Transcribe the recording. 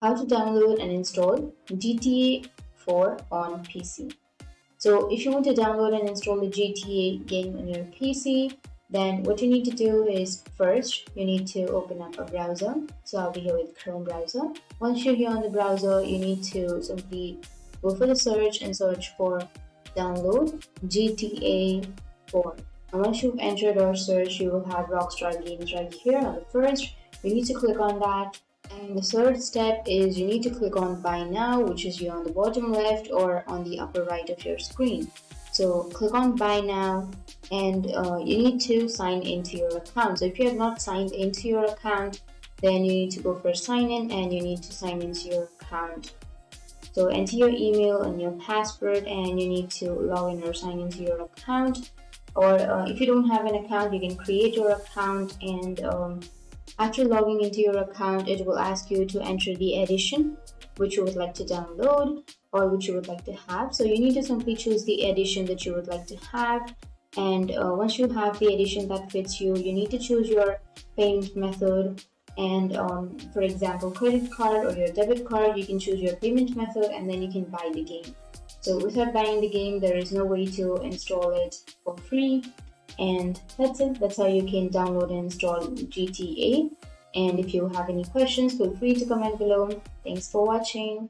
How to download and install GTA 4 on PC. So if you want to download and install the GTA game on your PC, then what you need to do is first you need to open up a browser. So I'll be here with Chrome browser. Once you're here on the browser, you need to simply go for the search and search for download GTA 4. And once you've entered or search, you will have Rockstar Games right here on the first. You need to click on that. And the third step is you need to click on Buy Now, which is here on the bottom left or on the upper right of your screen. So click on Buy Now and you need to sign into your account. So if you have not signed into your account, then you need to go for sign in and you need to sign into your account. So enter your email and your password and you need to log in or sign into your account. Or if you don't have an account, you can create your account and after logging into your account, it will ask you to enter the edition which you would like to download or which you would like to have. So you need to simply choose the edition that you would like to have. And once you have the edition that fits you, you need to choose your payment method. And for example, credit card or your debit card, you can choose your payment method and then you can buy the game. So without buying the game, there is no way to install it for free. And that's it. That's how you can download and install GTA. And if you have any questions, feel free to comment below. Thanks for watching.